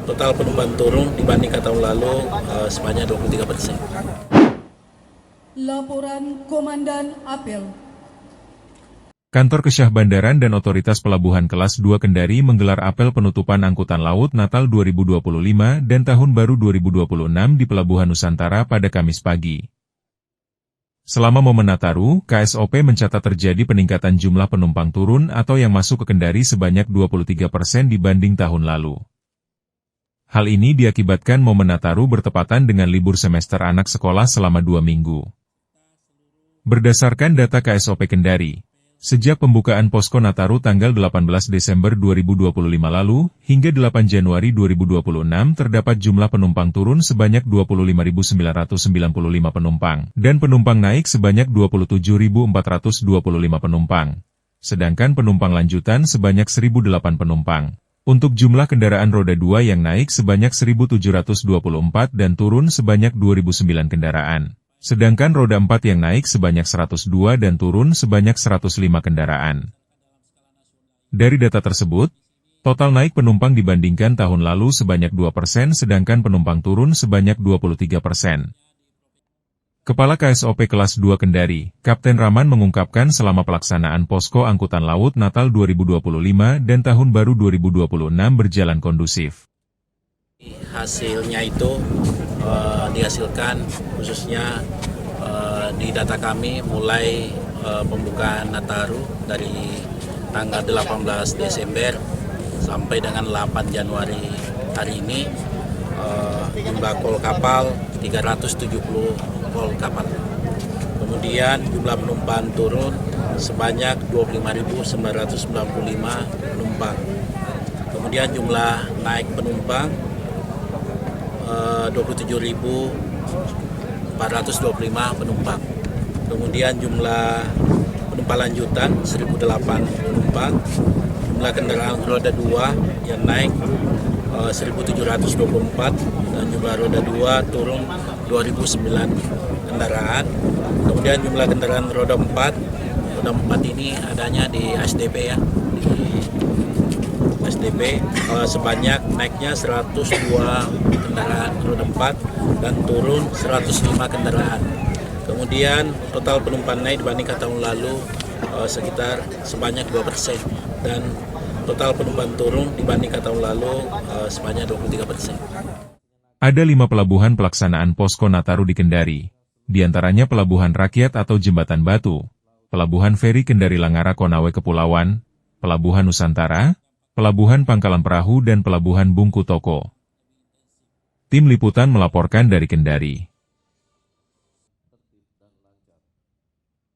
total penumpang turun dibandingkan tahun lalu sebanyak 23%. Laporan Komandan Apel. Kantor Kesyah Bandaran dan Otoritas Pelabuhan Kelas 2 Kendari menggelar apel penutupan angkutan laut Natal 2025 dan Tahun Baru 2026 di Pelabuhan Nusantara pada Kamis pagi. Selama momen Nataru, KSOP mencatat terjadi peningkatan jumlah penumpang turun atau yang masuk ke Kendari sebanyak 23% dibanding tahun lalu. Hal ini diakibatkan momen Nataru bertepatan dengan libur semester anak sekolah selama 2 minggu. Berdasarkan data KSOP Kendari, sejak pembukaan posko Nataru tanggal 18 Desember 2025 lalu, hingga 8 Januari 2026 terdapat jumlah penumpang turun sebanyak 25.995 penumpang, dan penumpang naik sebanyak 27.425 penumpang. Sedangkan penumpang lanjutan sebanyak 1.008 penumpang. Untuk jumlah kendaraan roda 2 yang naik sebanyak 1.724 dan turun sebanyak 2.009 kendaraan. Sedangkan roda 4 yang naik sebanyak 102 dan turun sebanyak 105 kendaraan. Dari data tersebut, total naik penumpang dibandingkan tahun lalu sebanyak 2%, sedangkan penumpang turun sebanyak 23%. Kepala KSOP Kelas 2 Kendari, Kapten Rahman mengungkapkan selama pelaksanaan posko angkutan laut Natal 2025 dan Tahun Baru 2026 berjalan kondusif. Hasilnya itu dihasilkan khususnya di data kami mulai pembukaan Nataru dari tanggal 18 Desember sampai dengan 8 Januari hari ini, jumlah kol kapal 370 kol kapal. Kemudian jumlah penumpang turun sebanyak 25.995 penumpang. Kemudian jumlah naik penumpang 27.425 penumpang. Kemudian jumlah penumpang lanjutan 1.008 penumpang. Jumlah kendaraan roda 2 yang naik 1.724 dan jumlah roda 2 turun 2.009 kendaraan. Kemudian jumlah kendaraan roda 4 ini adanya di SDP ya, di SDP sebanyak naiknya 102 kendaraan roda 4 dan turun 105 kendaraan. Kemudian total penumpang naik dibandingkan tahun lalu sekitar sebanyak 2% dan total penumpang turun dibandingkan tahun lalu sebanyak 23%. Ada 5 pelabuhan pelaksanaan posko Nataru di Kendari, di antaranya Pelabuhan Rakyat atau Jembatan Batu, Pelabuhan Feri Kendari Langara Konawe Kepulauan, Pelabuhan Nusantara, Pelabuhan Pangkalan Perahu dan Pelabuhan Bungku Toko. Tim Liputan melaporkan dari Kendari.